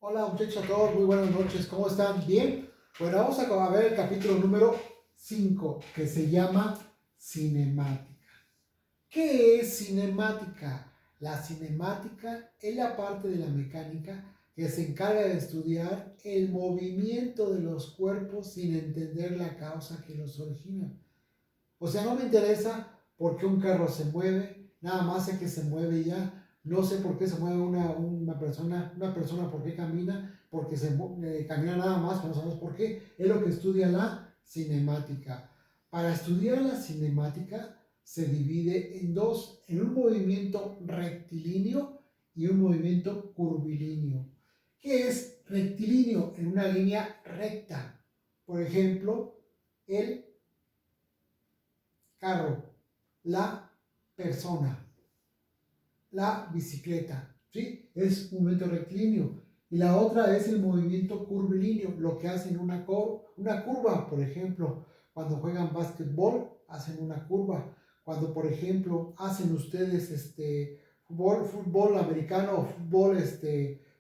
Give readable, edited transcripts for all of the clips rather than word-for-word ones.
Hola muchachos a todos, muy buenas noches, ¿cómo están? ¿Bien? Bueno, vamos a ver el capítulo número 5 que se llama cinemática. ¿Qué es cinemática? La cinemática es la parte de la mecánica que se encarga de estudiar el movimiento de los cuerpos sin entender la causa que los origina. O sea, no me interesa por qué un carro se mueve, nada más sé que se mueve ya. No sé por qué se mueve una persona por qué camina, porque camina nada más, pero no sabemos por qué. Es lo que estudia la cinemática. Para estudiar la cinemática se divide en dos, en un movimiento rectilíneo y un movimiento curvilíneo. ¿Qué es rectilíneo? En una línea recta. Por ejemplo, el carro, la persona, la bicicleta, ¿sí? Es un movimiento rectilíneo. Y la otra es el movimiento curvilíneo, lo que hacen una curva, por ejemplo, cuando juegan básquetbol, hacen una curva. Cuando, por ejemplo, hacen ustedes fútbol americano o fútbol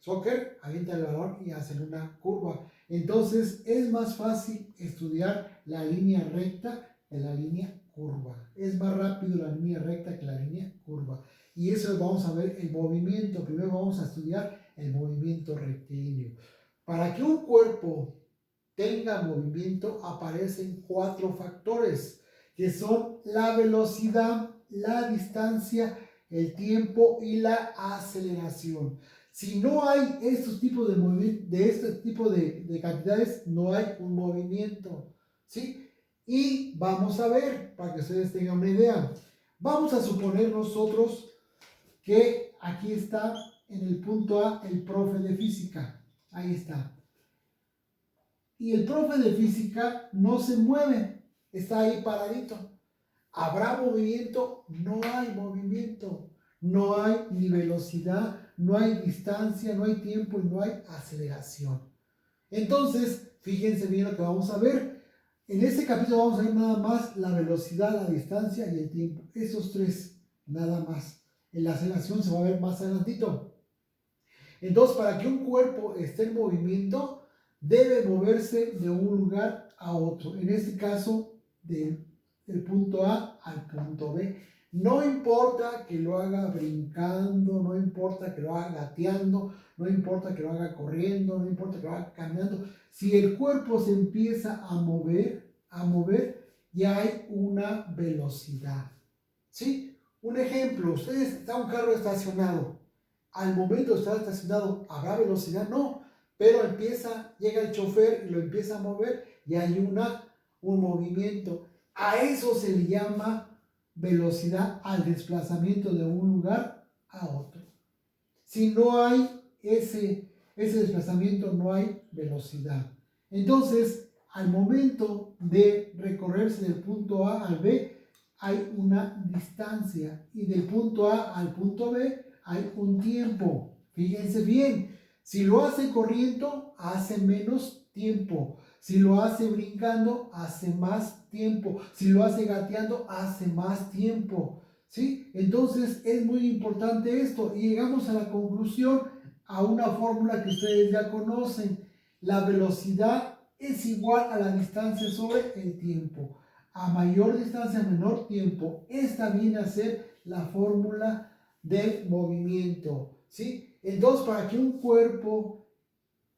soccer, avientan el balón y hacen una curva. Entonces es más fácil estudiar la línea recta que la línea curva. Es más rápido la línea recta que la línea curva. Y eso vamos a ver el movimiento. Primero vamos a estudiar el movimiento rectilíneo. Para que un cuerpo tenga movimiento aparecen 4 factores que son la velocidad, la distancia, el tiempo y la aceleración. Si no hay estos tipos de movimiento, de este tipo de cantidades, no hay un movimiento, ¿sí? Y vamos a ver, para que ustedes tengan una idea, vamos a suponer nosotros que aquí está en el punto A el profe de física, ahí está. Y el profe de física no se mueve, está ahí paradito. ¿Habrá movimiento? No hay movimiento. No hay ni velocidad, no hay distancia, no hay tiempo y no hay aceleración. Entonces, fíjense bien lo que vamos a ver. En este capítulo vamos a ver nada más la velocidad, la distancia y el tiempo. Esos tres, nada más. En la aceleración se va a ver más adelantito. Entonces, para que un cuerpo esté en movimiento, debe moverse de un lugar a otro. En este caso, del punto A al punto B. No importa que lo haga brincando, no importa que lo haga gateando, no importa que lo haga corriendo, no importa que lo haga caminando. Si el cuerpo se empieza a mover, ya hay una velocidad. ¿Sí? Un ejemplo, ustedes está un carro estacionado. Al momento de estar estacionado, ¿habrá velocidad? No, pero llega el chofer y lo empieza a mover y hay un movimiento. A eso se le llama velocidad al desplazamiento de un lugar a otro. Si no hay ese desplazamiento, no hay velocidad. Entonces, al momento de recorrerse del punto A al B, hay una distancia y del punto A al punto B hay un tiempo. Fíjense bien, si lo hace corriendo, hace menos tiempo. Si lo hace brincando, hace más tiempo. Si lo hace gateando, hace más tiempo. ¿Sí? Entonces es muy importante esto y llegamos a la conclusión, a una fórmula que ustedes ya conocen. La velocidad es igual a la distancia sobre el tiempo. A mayor distancia, menor tiempo. Esta viene a ser la fórmula del movimiento, ¿sí? Entonces, para que un cuerpo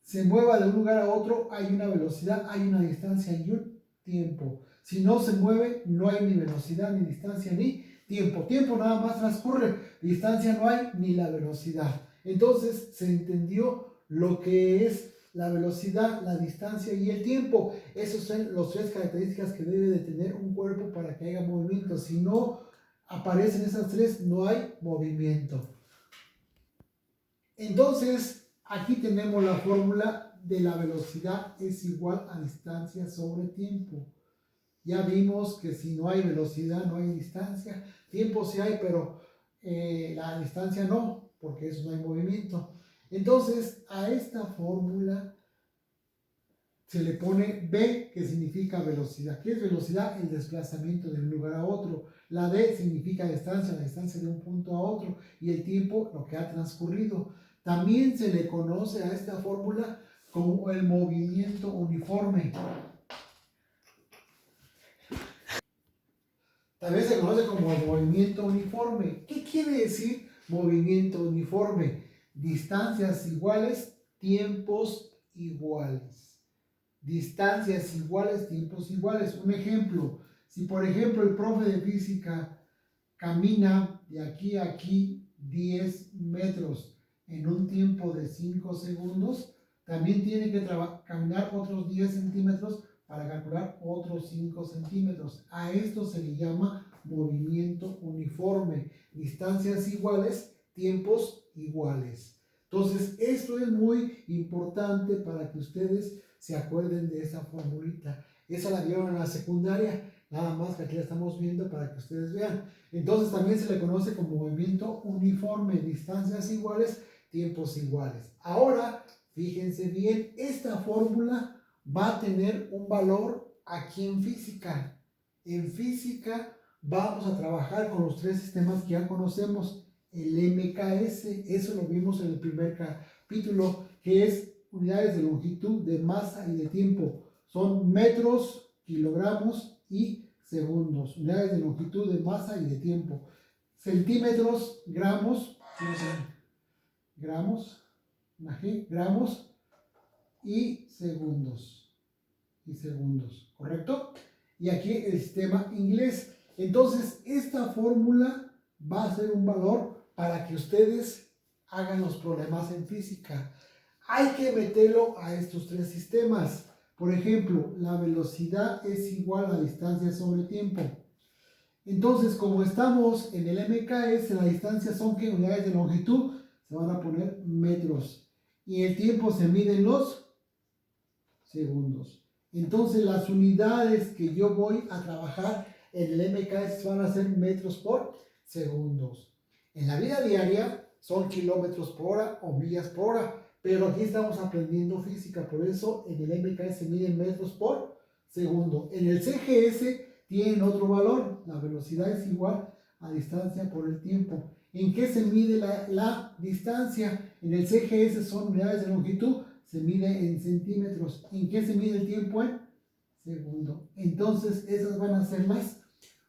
se mueva de un lugar a otro, hay una velocidad, hay una distancia y un tiempo. Si no se mueve, no hay ni velocidad, ni distancia, ni tiempo. Tiempo nada más transcurre, distancia no hay, ni la velocidad. Entonces, se entendió lo que es la velocidad, la distancia y el tiempo. Esas son las 3 características que debe de tener un cuerpo para que haya movimiento. Si no aparecen esas 3, no hay movimiento. Entonces, aquí tenemos la fórmula de la velocidad es igual a distancia sobre tiempo. Ya vimos que si no hay velocidad, no hay distancia. Tiempo sí hay, pero la distancia no, porque eso no hay movimiento. Entonces, a esta fórmula se le pone B, que significa velocidad. ¿Qué es velocidad? El desplazamiento de un lugar a otro. La D significa distancia, la distancia de un punto a otro. Y el tiempo, lo que ha transcurrido. También se le conoce a esta fórmula como el movimiento uniforme. También se conoce como el movimiento uniforme. ¿Qué quiere decir movimiento uniforme? Distancias iguales, tiempos iguales. Distancias iguales, tiempos iguales. Un ejemplo, si por ejemplo el profe de física camina de aquí a aquí 10 metros en un tiempo de 5 segundos, también tiene que caminar otros 10 centímetros para calcular otros 5 centímetros. A esto se le llama movimiento uniforme. Distancias iguales, tiempos iguales. Entonces, esto es muy importante para que ustedes se acuerden de esa formulita. Esa la vieron en la secundaria, nada más que aquí la estamos viendo para que ustedes vean. Entonces, también se le conoce como movimiento uniforme, distancias iguales, tiempos iguales. Ahora, fíjense bien, esta fórmula va a tener un valor aquí en física. En física vamos a trabajar con los tres sistemas que ya conocemos. El MKS, eso lo vimos en el primer capítulo, que es unidades de longitud, de masa y de tiempo. Son metros, kilogramos y segundos. Unidades de longitud, de masa y de tiempo. Centímetros, gramos, gramos y segundos. ¿Correcto? Y aquí el sistema inglés. Entonces, esta fórmula va a ser un valor para que ustedes hagan los problemas en física. Hay que meterlo a estos tres sistemas. Por ejemplo, la velocidad es igual a distancia sobre tiempo. Entonces, como estamos en el MKS, la distancia son ¿qué? Unidades de longitud, se van a poner metros. Y el tiempo se mide en los segundos. Entonces, las unidades que yo voy a trabajar en el MKS van a ser metros por segundos. En la vida diaria son kilómetros por hora o millas por hora, pero aquí estamos aprendiendo física, por eso en el MKS se miden metros por segundo. En el CGS tienen otro valor, la velocidad es igual a distancia por el tiempo. ¿En qué se mide la distancia? En el CGS son unidades de longitud, se mide en centímetros. ¿En qué se mide el tiempo? En segundo. Entonces, esas van a ser las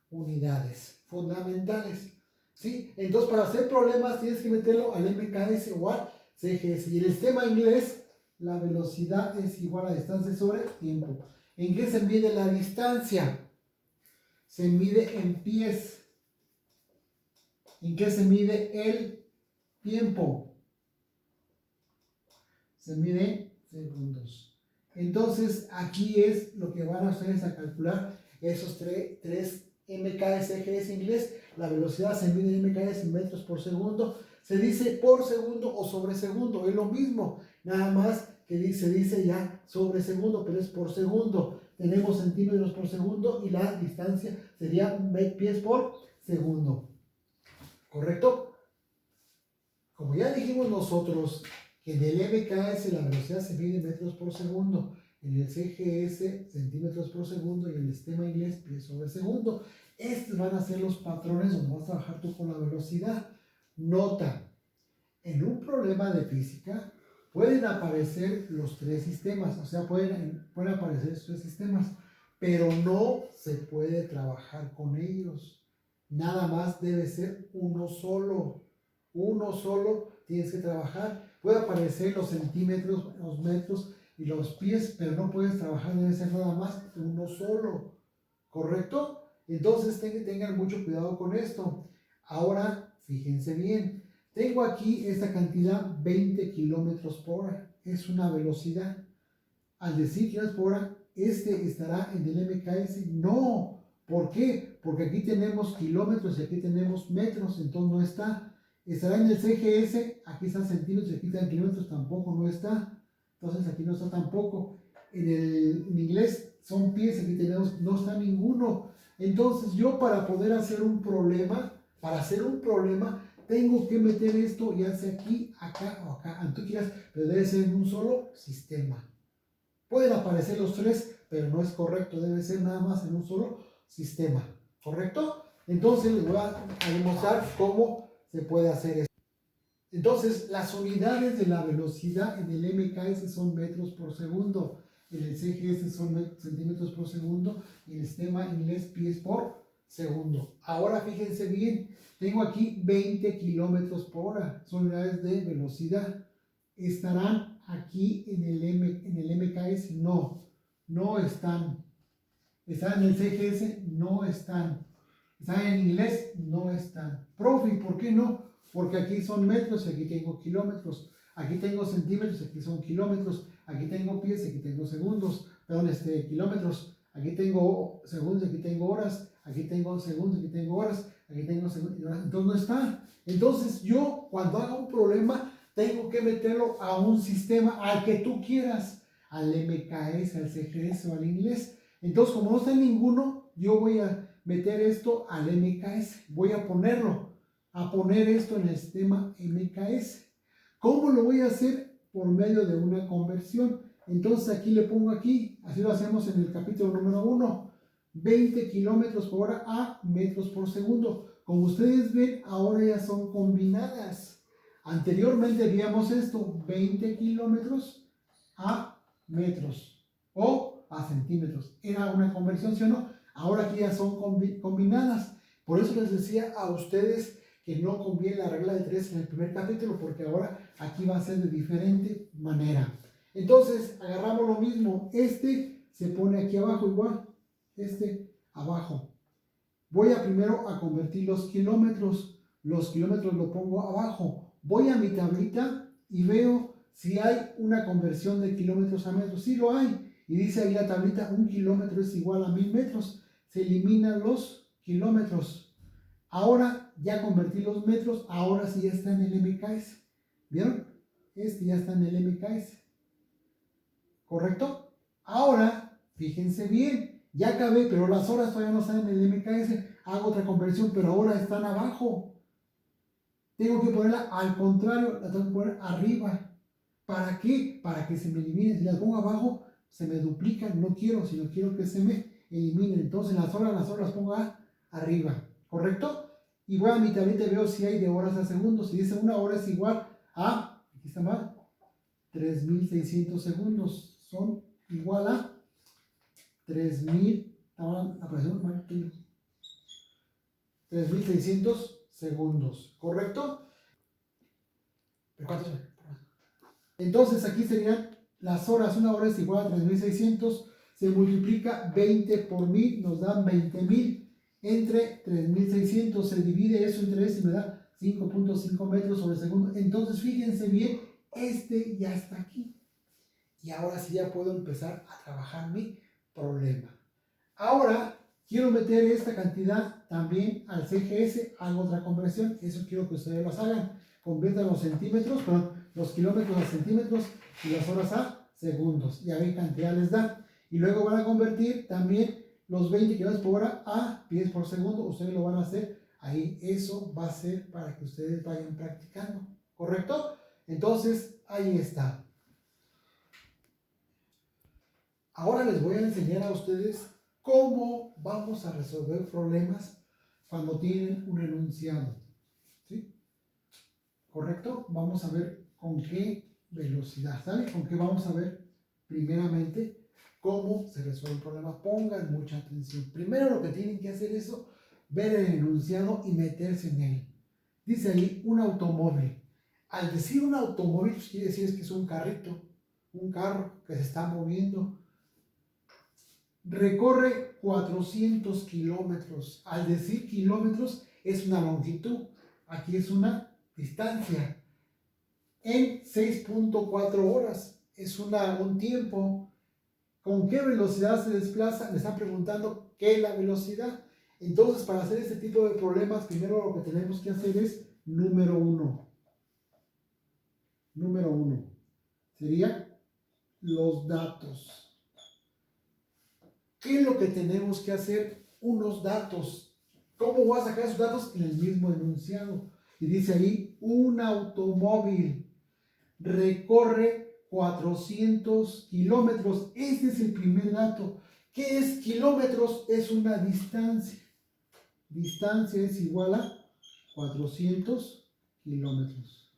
unidades fundamentales. ¿Sí? Entonces, para hacer problemas tienes que meterlo al MKS o al CGS. Y en el sistema inglés, la velocidad es igual a distancia sobre tiempo. ¿En qué se mide la distancia? Se mide en pies. ¿En qué se mide el tiempo? Se mide segundos. Entonces, aquí es lo que van a ustedes a calcular esos tres MKS, CGS inglés. La velocidad se mide en MKS en metros por segundo. Se dice por segundo o sobre segundo, es lo mismo. Nada más que se dice ya sobre segundo, pero es por segundo. Tenemos centímetros por segundo y la distancia sería pies por segundo. ¿Correcto? Como ya dijimos nosotros, que en el MKS la velocidad se mide en metros por segundo, en el CGS centímetros por segundo y en el sistema inglés pies sobre segundo. Estos van a ser los patrones donde vas a trabajar tú con la velocidad. Nota, en un problema de física pueden aparecer los tres sistemas, o sea, pueden aparecer estos tres sistemas, pero no se puede trabajar con ellos. Nada más debe ser uno solo. Uno solo tienes que trabajar. Puede aparecer los centímetros, los metros y los pies, pero no puedes trabajar, debe ser nada más uno solo. ¿Correcto? Entonces tengan mucho cuidado con esto. Ahora, fíjense bien. Tengo aquí esta cantidad 20 kilómetros por hora. Es una velocidad. Al decir kilómetros por hora, este estará en el MKS. No. ¿Por qué? Porque aquí tenemos kilómetros y aquí tenemos metros, entonces no está. Estará en el CGS, aquí están centímetros y aquí están kilómetros, tampoco no está. Entonces aquí no está tampoco. En inglés son pies, aquí tenemos, no está ninguno. Entonces yo para poder hacer un problema, tengo que meter esto ya sea aquí, acá o acá. Tú quieras, pero debe ser en un solo sistema. Pueden aparecer los tres, pero no es correcto, debe ser nada más en un solo sistema, ¿correcto? Entonces les voy a demostrar cómo se puede hacer esto. Entonces, las unidades de la velocidad en el MKS son metros por segundo, en el CGS son centímetros por segundo y en el sistema inglés pies por segundo. Ahora fíjense bien, tengo aquí 20 kilómetros por hora, son unidades de velocidad. ¿Estarán aquí en el MKS? No, no están. ¿Están en el CGS? No están. ¿Están en inglés? No están. Profe, ¿por qué no? Porque aquí son metros y aquí tengo kilómetros. Aquí tengo centímetros, aquí son kilómetros. Aquí tengo pies, aquí tengo segundos. Perdón, kilómetros. Aquí tengo segundos, aquí tengo horas. Aquí tengo segundos, aquí tengo horas. Aquí tengo segundos. Entonces no está. Entonces yo, cuando haga un problema, tengo que meterlo a un sistema al que tú quieras. Al MKS, al CGS o al inglés. Entonces, como no está en ninguno, yo voy a meter esto al MKS. Voy a poner esto en el sistema MKS. ¿Cómo lo voy a hacer? Por medio de una conversión. Entonces aquí le pongo aquí, así lo hacemos en el capítulo número 1, 20 kilómetros por hora a metros por segundo. Como ustedes ven, ahora ya son combinadas. Anteriormente veíamos esto, 20 kilómetros a metros o a centímetros. Era una conversión, ¿sí o no? Ahora aquí ya son combinadas. Por eso les decía a ustedes que no conviene la regla de 3 en el primer capítulo, porque ahora aquí va a ser de diferente manera. Entonces, agarramos lo mismo. Este se pone aquí abajo igual. Este abajo. Voy a primero a convertir los kilómetros. Los kilómetros lo pongo abajo. Voy a mi tablita y veo si hay una conversión de kilómetros a metros. Sí lo hay. Y dice ahí la tablita, 1 kilómetro es igual a 1000 metros. Se eliminan los kilómetros. Ahora ya convertí los metros, ahora sí ya está en el MKS. ¿Vieron? Este ya está en el MKS. ¿Correcto? Ahora, fíjense bien, ya acabé, pero las horas todavía no están en el MKS. Hago otra conversión, pero ahora están abajo. Tengo que ponerla al contrario, la tengo que poner arriba. ¿Para qué? Para que se me eliminen. Si las pongo abajo, se me duplican. No quiero, sino quiero que se me eliminen. Entonces las horas las pongo arriba. ¿Correcto? Y voy a mi tablita y veo si hay de horas a segundos. Si dice una hora es igual a, aquí está mal, 3600 segundos. Son igual a 3600 segundos. ¿Correcto? Entonces aquí serían las horas. Una hora es igual a 3600. Se multiplica 20 por 1000, nos dan 20.000. Entre 3600 se divide eso entre este y me da 5.5 metros sobre segundo. Entonces fíjense bien, este ya está aquí. Y ahora sí ya puedo empezar a trabajar mi problema. Ahora quiero meter esta cantidad también al CGS, hago otra conversión. Eso quiero que ustedes los hagan. Conviertan los centímetros, los kilómetros a centímetros y las horas a segundos. Y a ver qué cantidad les da. Y luego van a convertir también los 20 kilómetros por hora a pies por segundo. Ustedes lo van a hacer ahí. Eso va a ser para que ustedes vayan practicando. ¿Correcto? Entonces, ahí está. Ahora les voy a enseñar a ustedes cómo vamos a resolver problemas cuando tienen un enunciado. ¿Sí? ¿Correcto? Vamos a ver con qué velocidad, ¿sale? Con qué vamos a ver primeramente cómo se resuelve el problema. Pongan mucha atención. Primero lo que tienen que hacer es ver el enunciado y meterse en él. Dice ahí un automóvil. Al decir un automóvil, pues quiere decir que es un carrito, un carro que se está moviendo. Recorre 400 kilómetros. Al decir kilómetros es una longitud. Aquí es una distancia. En 6.4 horas es un tiempo. ¿Con qué velocidad se desplaza? Me están preguntando qué es la velocidad. Entonces, para hacer este tipo de problemas, primero lo que tenemos que hacer es número 1. Número 1 sería los datos. ¿Qué es lo que tenemos que hacer? Unos datos. ¿Cómo voy a sacar esos datos? En el mismo enunciado. Y dice ahí, un automóvil recorre 400 kilómetros. Este es el primer dato. ¿Qué es kilómetros? Es una distancia. Distancia es igual a 400 kilómetros.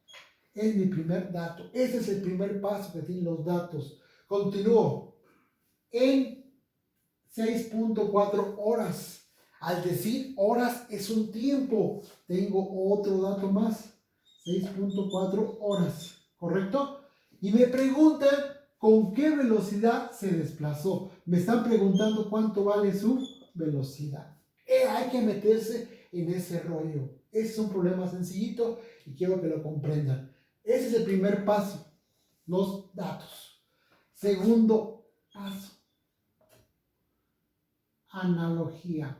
Es mi primer dato. Ese es el primer paso que tienen los datos. Continúo. En 6.4 horas. Al decir horas es un tiempo. Tengo otro dato más. 6.4 horas. ¿Correcto? Y me preguntan con qué velocidad se desplazó. Me están preguntando cuánto vale su velocidad. Hay que meterse en ese rollo. Ese es un problema sencillito y quiero que lo comprendan. Ese es el primer paso. Los datos. Segundo paso. Analogía.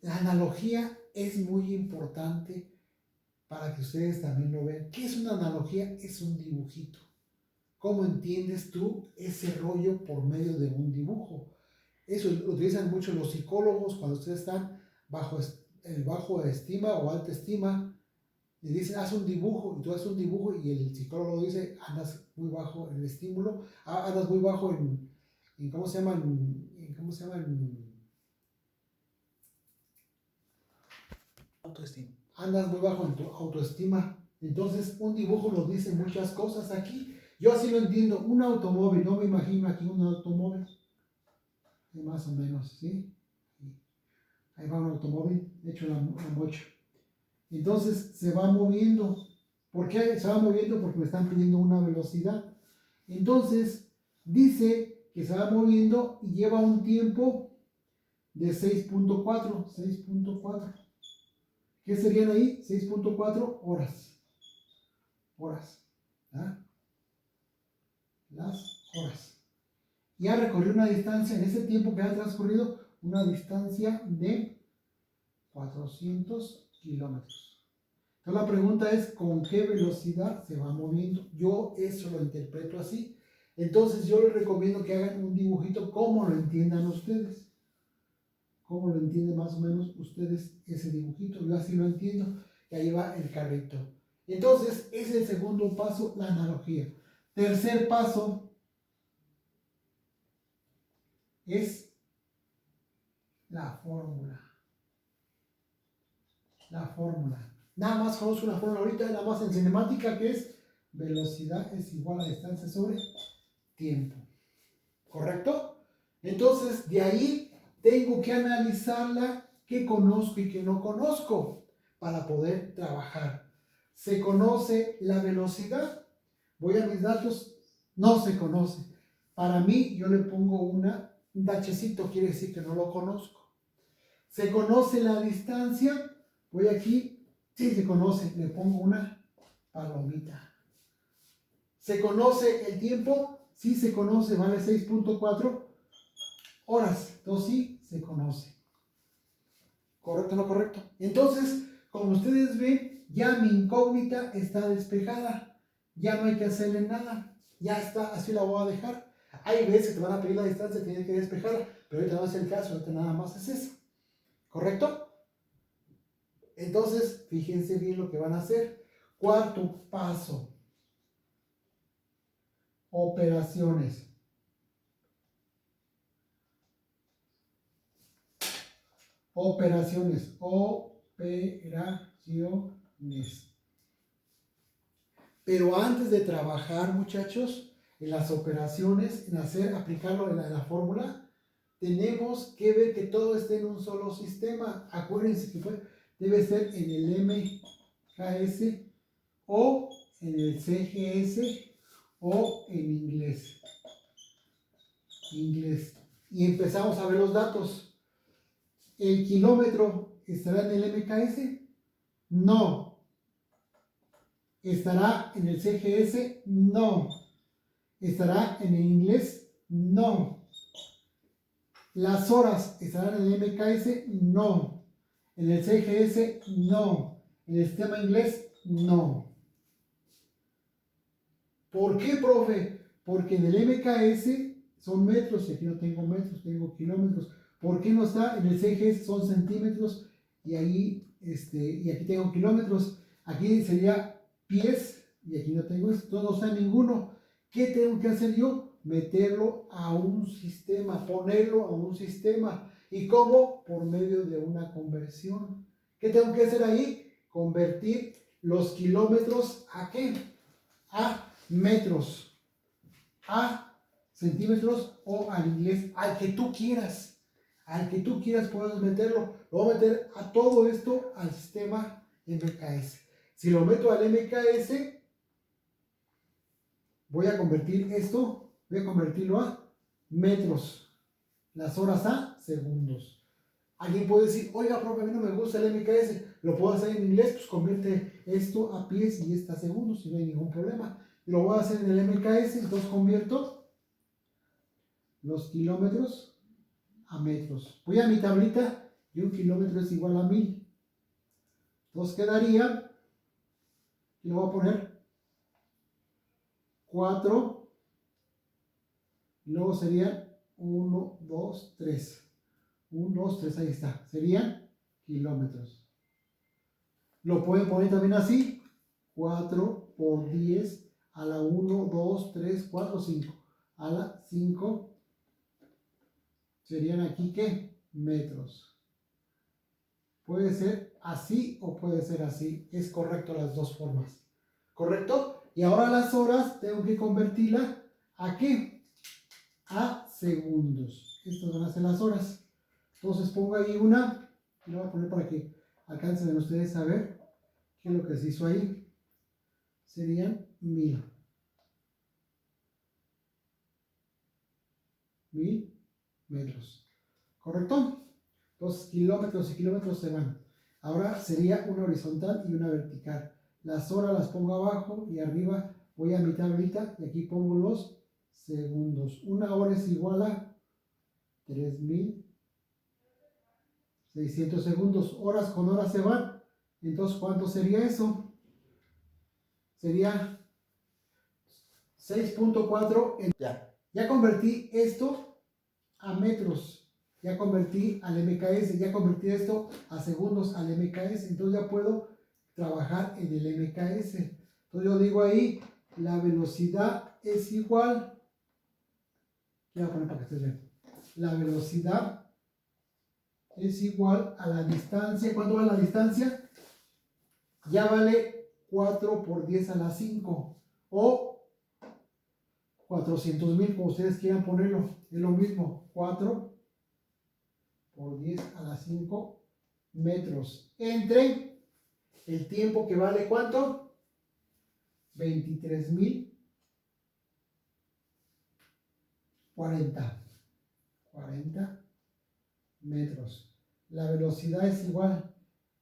La analogía es muy importante para que ustedes también lo vean. ¿Qué es una analogía? Es un dibujito. ¿Cómo entiendes tú ese rollo por medio de un dibujo? Eso lo utilizan mucho los psicólogos cuando ustedes están bajo estima o alta estima. Le dicen, haz un dibujo, y tú haces un dibujo y el psicólogo dice, andas muy bajo en el estímulo, andas muy bajo en ¿cómo se llama? ¿Cómo se llama? Autoestima. Andas muy bajo en tu autoestima. Entonces, un dibujo nos dice muchas cosas aquí. Yo así lo entiendo. Un automóvil, no me imagino aquí un automóvil. Más o menos, ¿sí? Ahí va un automóvil hecho la mocha. Entonces, se va moviendo. ¿Por qué se va moviendo? Porque me están pidiendo una velocidad. Entonces, dice que se va moviendo y lleva un tiempo de 6.4. 6.4. ¿Qué serían ahí? 6.4 horas. Horas. ¿Ah? Las horas. Y ha recorrido una distancia, en ese tiempo que ha transcurrido, una distancia de 400 kilómetros. Entonces la pregunta es, ¿con qué velocidad se va moviendo? Yo eso lo interpreto así. Entonces yo les recomiendo que hagan un dibujito como lo entiendan ustedes. ¿Cómo lo entienden más o menos ustedes ese dibujito? Yo así lo entiendo. Y ahí va el carrito. Entonces, ese es el segundo paso, la analogía. Tercer paso es la fórmula. La fórmula. Nada más conozco una fórmula ahorita, nada más en cinemática, que es velocidad es igual a distancia sobre tiempo. ¿Correcto? Entonces, de ahí tengo que analizarla, qué conozco y qué no conozco, para poder trabajar. ¿Se conoce la velocidad? Voy a mis datos, no se conoce. Para mí, yo le pongo un tachecito, quiere decir que no lo conozco. ¿Se conoce la distancia? Voy aquí, sí se conoce, le pongo una palomita. ¿Se conoce el tiempo? Sí se conoce, vale 6.4 horas. Entonces sí se conoce. ¿Correcto o no correcto? Entonces, como ustedes ven, ya mi incógnita está despejada. Ya no hay que hacerle nada. Ya está, así la voy a dejar. Hay veces que te van a pedir la distancia, tienes que despejarla, pero ahorita no es el caso, ahorita nada más es eso. ¿Correcto? Entonces, fíjense bien lo que van a hacer. Cuarto paso. Operaciones. Operaciones. Pero antes de trabajar, muchachos, en las operaciones, en aplicarlo en la fórmula, tenemos que ver que todo esté en un solo sistema. Acuérdense que debe ser en el MKS o en el CGS o en inglés. Y empezamos a ver los datos. ¿El kilómetro estará en el MKS? No. ¿Estará en el CGS? No. ¿Estará en el inglés? No. ¿Las horas estarán en el MKS? No. ¿En el CGS? No. ¿En el sistema inglés? No. ¿Por qué, profe? Porque en el MKS son metros y aquí no tengo metros, tengo kilómetros. ¿Por qué no está? En el CGS son centímetros y ahí y aquí tengo kilómetros. Aquí sería pies y aquí no tengo esto, entonces no está ninguno. ¿Qué tengo que hacer yo? Meterlo a un sistema, ponerlo a un sistema. ¿Y cómo? Por medio de una conversión. ¿Qué tengo que hacer ahí? Convertir los kilómetros ¿a qué? A metros, a centímetros o al inglés, al que tú quieras. Al que tú quieras puedes meterlo. Lo voy a meter a todo esto al sistema MKS. Si lo meto al MKS, voy a convertir esto, voy a convertirlo a metros, las horas a segundos. Alguien puede decir, oiga, profe, a mí no me gusta el MKS, lo puedo hacer en inglés, pues convierte esto a pies y esta a segundos y no hay ningún problema. Lo voy a hacer en el MKS, entonces convierto los kilómetros a metros. Voy a mi tablita y un kilómetro es igual a 1000. Entonces quedaría, y lo voy a poner 4, y luego serían 1, 2, 3. 1, 2, 3, ahí está. Serían kilómetros. Lo pueden poner también así. 4 por 10 a la 1, 2, 3, 4, 5. A la 5 serían aquí, ¿qué? Metros. Puede ser así o puede ser así. Es correcto las dos formas. ¿Correcto? Y ahora las horas tengo que convertirla ¿a qué? A segundos. Estas van a ser las horas. Entonces pongo ahí una, y lo voy a poner para que alcancen ustedes a ver qué es lo que se hizo ahí. Serían 1000. 1000 metros. ¿Correcto? Entonces kilómetros y kilómetros se van. Ahora sería una horizontal y una vertical. Las horas las pongo abajo y arriba voy a mi tablita y aquí pongo los segundos. Una hora es igual a 3600 segundos. Horas con horas se van. Entonces, ¿cuánto sería eso? Sería 6.4. Ya convertí esto a metros. Ya convertí al MKS. Ya convertí esto a segundos al MKS. Entonces ya puedo trabajar en el MKS. Entonces yo digo ahí, la velocidad es igual. Voy a poner para que ustedes vean. La velocidad es igual a la distancia. ¿Cuánto vale la distancia? Ya vale 4 por 10 a la 5 o 400,000, como ustedes quieran ponerlo. Es lo mismo, 4 por 10 a la 5 metros. Entre el tiempo que vale, ¿cuánto? 23,040. 40 metros. La velocidad es igual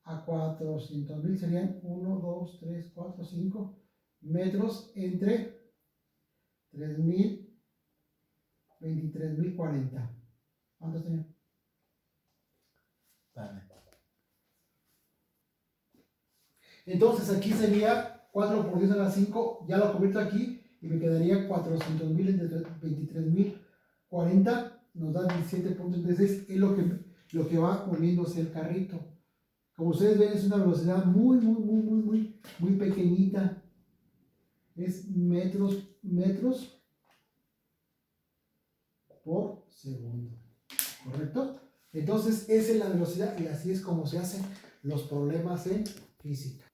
a 400,000, serían 1, 2, 3, 4, 5 metros entre 3,000, 23,040. ¿Cuántos tenía? Vale. Entonces aquí sería 4 por 10 a la 5, ya lo convierto aquí y me quedaría 400,000 entre 23,040, nos da 17.36, es lo que va moviéndose el carrito. Como ustedes ven, es una velocidad muy pequeñita. Es metros por segundo. ¿Correcto? Entonces, esa es la velocidad y así es como se hacen los problemas en física.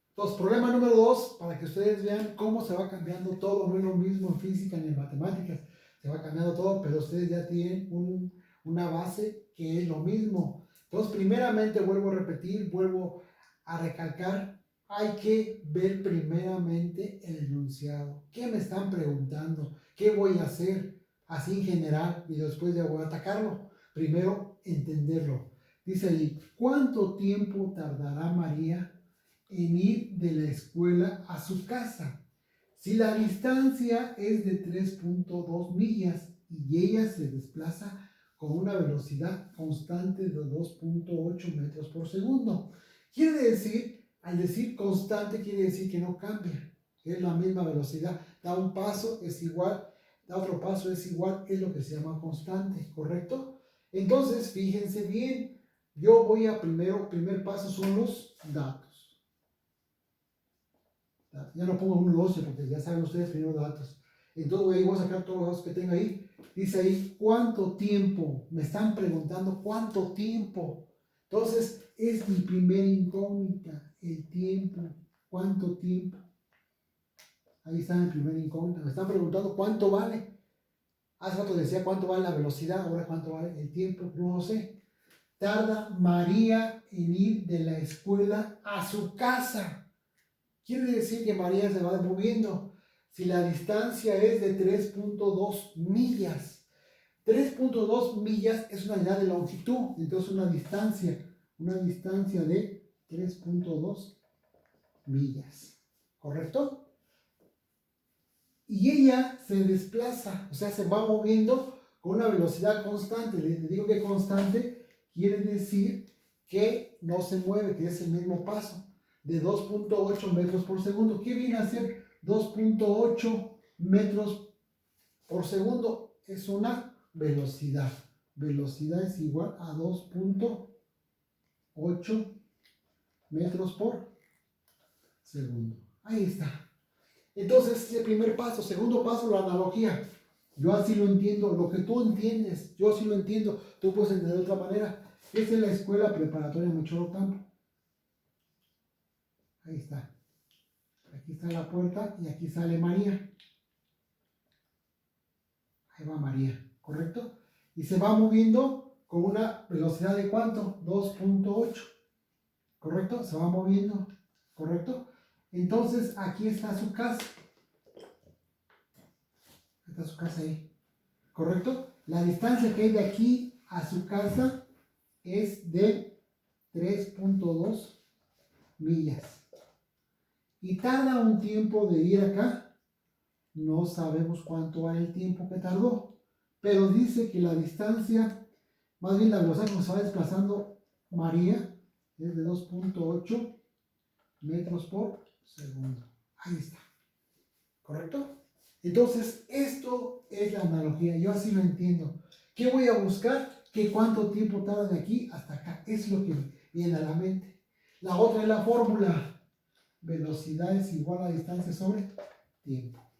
Entonces, problema número 2, para que ustedes vean cómo se va cambiando todo. No es lo mismo en física ni en matemáticas. Se va cambiando todo, pero ustedes ya tienen una base que es lo mismo. Entonces, primeramente, vuelvo a repetir, vuelvo a recalcar, hay que ver primeramente el enunciado. ¿Qué me están preguntando? ¿Qué voy a hacer? Así en general, y después ya voy a atacarlo. Primero, entenderlo. Dice allí, ¿cuánto tiempo tardará María en ir de la escuela a su casa? Si la distancia es de 3.2 millas y ella se desplaza con una velocidad constante de 2.8 metros por segundo. Quiere decir, al decir constante, quiere decir que no cambia, que es la misma velocidad. Da un paso, es igual, da otro paso, es igual, es lo que se llama constante, ¿correcto? Entonces, fíjense bien, yo voy a primer paso son los datos. Ya no pongo 1, 12 porque ya saben ustedes primero datos. Entonces ahí voy a sacar todos los datos que tengo ahí. Dice ahí, ¿cuánto tiempo? Me están preguntando, ¿cuánto tiempo? Entonces, es mi primera incógnita, el tiempo. ¿Cuánto tiempo? Ahí está el primer incógnito. Me están preguntando cuánto vale. Hace rato decía cuánto vale la velocidad, ahora cuánto vale el tiempo, no lo sé. Tarda María en ir de la escuela a su casa. Quiere decir que María se va moviendo. Si la distancia es de 3.2 millas. 3.2 millas es una unidad de longitud, entonces una distancia de 3.2 millas. ¿Correcto? Y ella se desplaza, o sea, se va moviendo con una velocidad constante. Les digo que constante quiere decir que no se mueve, que es el mismo paso, de 2.8 metros por segundo. ¿Qué viene a ser 2.8 metros por segundo? Es una velocidad. Velocidad es igual a 2.8 metros por segundo. Ahí está. Entonces, ese primer paso. Segundo paso, la analogía. Yo así lo entiendo. Lo que tú entiendes, yo así lo entiendo. Tú puedes entender de otra manera. Esta es la escuela preparatoria Melchor Ocampo. Ahí está. Aquí está la puerta y aquí sale María. Ahí va María, ¿correcto? Y se va moviendo con una velocidad de ¿cuánto? 2.8. ¿Correcto? Se va moviendo, ¿correcto? Entonces, aquí está su casa. Está su casa ahí. ¿Correcto? La distancia que hay de aquí a su casa es de 3.2 millas. Y tarda un tiempo de ir acá. No sabemos cuánto va el tiempo que tardó. Pero dice que la distancia, más bien la velocidad que se va desplazando María, es de 2.8 metros por segundo. Ahí está. ¿Correcto? Entonces, esto es la analogía. Yo así lo entiendo. ¿Qué voy a buscar? Que cuánto tiempo tarda de aquí hasta acá. Es lo que viene a la mente. La otra es la fórmula. Velocidad es igual a distancia sobre tiempo.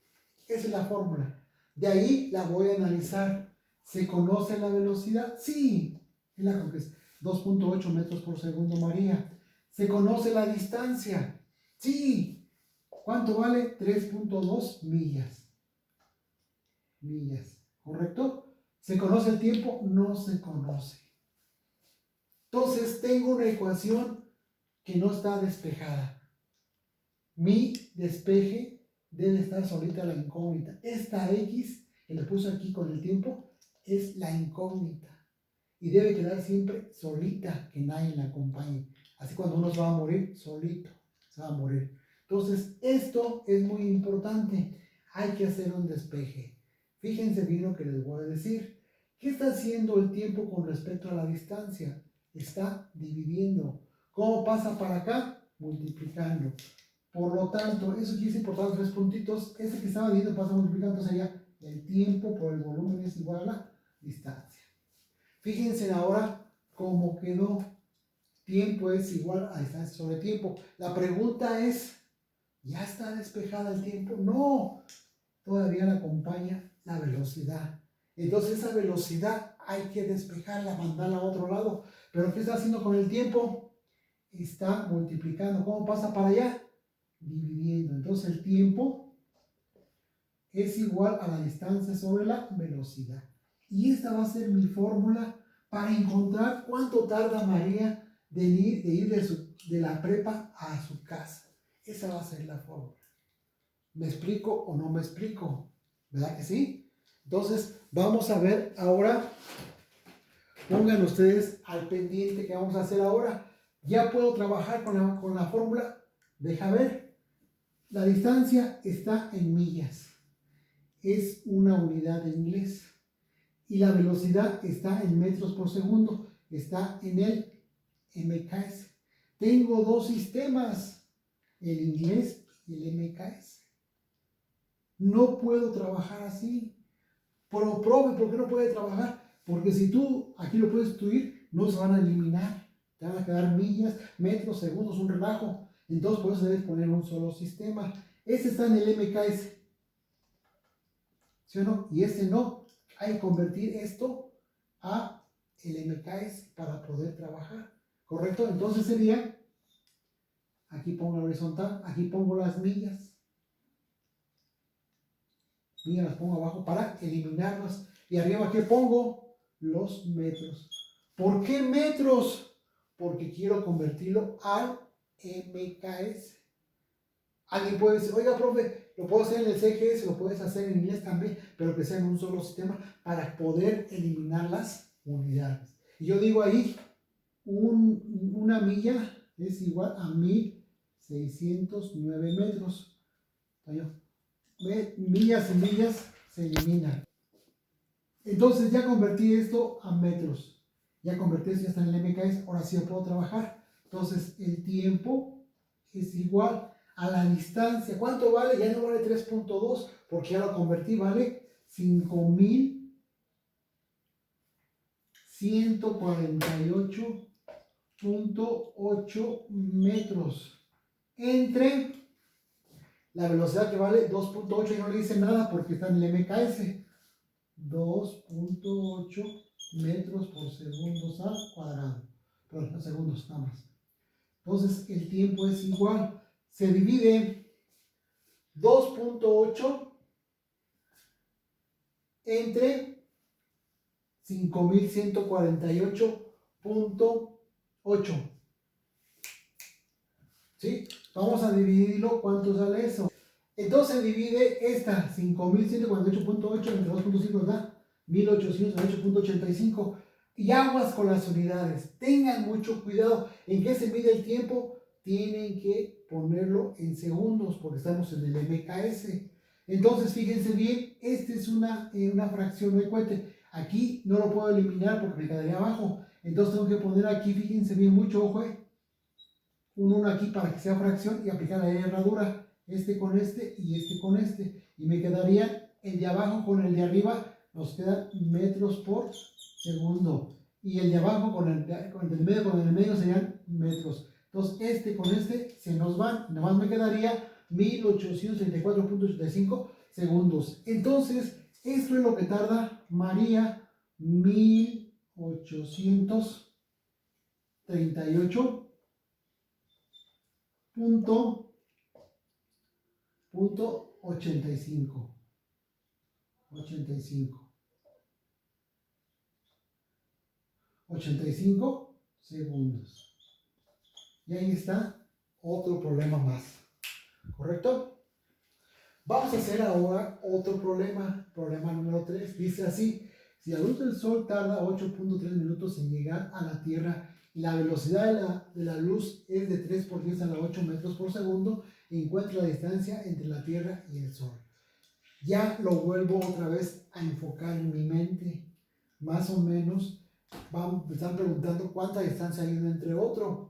Esa es la fórmula. De ahí la voy a analizar. ¿Se conoce la velocidad? Sí. Es la que es 2.8 metros por segundo, María. ¿Se conoce la distancia? Sí. ¿Cuánto vale? 3.2 millas. Millas, ¿correcto? ¿Se conoce el tiempo? No se conoce. Entonces tengo una ecuación que no está despejada. Mi despeje debe estar solita la incógnita. Esta X que le puse aquí con el tiempo es la incógnita. Y debe quedar siempre solita, que nadie la acompañe. Así cuando uno se va a morir, solito se va a morir. Entonces esto es muy importante. Hay que hacer un despeje. Fíjense bien lo que les voy a decir. ¿Qué está haciendo el tiempo con respecto a la distancia? Está dividiendo. ¿Cómo pasa para acá? Multiplicando. Por lo tanto, eso aquí es importante, 3 puntitos. Este que estaba dividiendo pasa multiplicando, sería el tiempo por el volumen es igual a la distancia. Fíjense ahora cómo quedó. Tiempo es igual a distancia sobre tiempo. La pregunta es, ¿ya está despejada el tiempo? No, todavía la acompaña la velocidad. Entonces esa velocidad hay que despejarla, mandarla a otro lado. Pero ¿qué está haciendo con el tiempo? Está multiplicando. ¿Cómo pasa para allá? Dividiendo. Entonces el tiempo es igual a la distancia sobre la velocidad. Y esta va a ser mi fórmula para encontrar cuánto tarda María de ir de la prepa a su casa. Esa va a ser la fórmula. ¿Me explico o no me explico? ¿Verdad que sí? Entonces, vamos a ver ahora, pongan ustedes al pendiente que vamos a hacer ahora. Ya puedo trabajar con la fórmula. Deja ver. La distancia está en millas. Es una unidad de inglés. Y la velocidad está en metros por segundo. Está en el MKS. Tengo dos sistemas, el inglés y el MKS. No puedo trabajar así. Pero profe, ¿por qué no puede trabajar? Porque si tú aquí lo puedes estudiar, no se van a eliminar. Te van a quedar millas, metros, segundos, un relajo. Entonces por eso debes poner un solo sistema. Este está en el MKS. ¿Sí o no? Y este no. Hay que convertir esto a el MKS para poder trabajar. ¿Correcto? Entonces sería aquí pongo la horizontal, aquí pongo las millas. Millas las pongo abajo para eliminarlas. Y arriba, ¿qué pongo? Los metros. ¿Por qué metros? Porque quiero convertirlo al MKS. Alguien puede decir, oiga, profe, lo puedo hacer en el CGS, lo puedes hacer en inglés también, pero que sea en un solo sistema para poder eliminar las unidades. Y yo digo ahí, una milla es igual a 1609 metros. Millas y millas se eliminan. Entonces ya convertí esto a metros. Ya convertí esto, ya está en el MKS. Ahora sí lo puedo trabajar. Entonces el tiempo es igual a la distancia. ¿Cuánto vale? Ya no vale 3.2 porque ya lo convertí. Vale 5148.8 metros. Entre la velocidad que vale 2.8. Y no le dice nada porque está en el MKS. 2.8 metros por segundos al cuadrado. Perdón, segundos nada más. Entonces el tiempo es igual. Se divide 2.8 entre 5148.8. ¿Sí? Vamos a dividirlo. ¿Cuánto sale eso? Entonces divide esta 5148.8 entre 2.5 da 1808.85. Y aguas con las unidades. Tengan mucho cuidado. ¿En qué se mide el tiempo? Tienen que ponerlo en segundos porque estamos en el MKS. Entonces fíjense bien, esta es una fracción, no hay cohete. Aquí no lo puedo eliminar porque me quedaría abajo. Entonces tengo que poner aquí, fíjense bien, mucho ojo, un 1 aquí para que sea fracción y aplicar la herradura. Este con este y este con este. Y me quedaría el de abajo con el de arriba. Nos quedan metros por segundo. Y el de abajo con el del medio con el del medio serían metros. Entonces este con este se nos van. Nada más me quedaría 1834.85 segundos. Entonces esto es lo que tarda María. 1838. Punto 85 segundos. Y ahí está otro problema más. ¿Correcto? Vamos a hacer ahora otro problema. Problema número 3. Dice así: si la luz del sol tarda 8.3 minutos en llegar a la Tierra y la velocidad de la luz es de 3 por 10 a la 8 metros por segundo, encuentra la distancia entre la Tierra y el Sol. Ya lo vuelvo otra vez a enfocar en mi mente. Más o menos, me están preguntando cuánta distancia hay uno entre otro.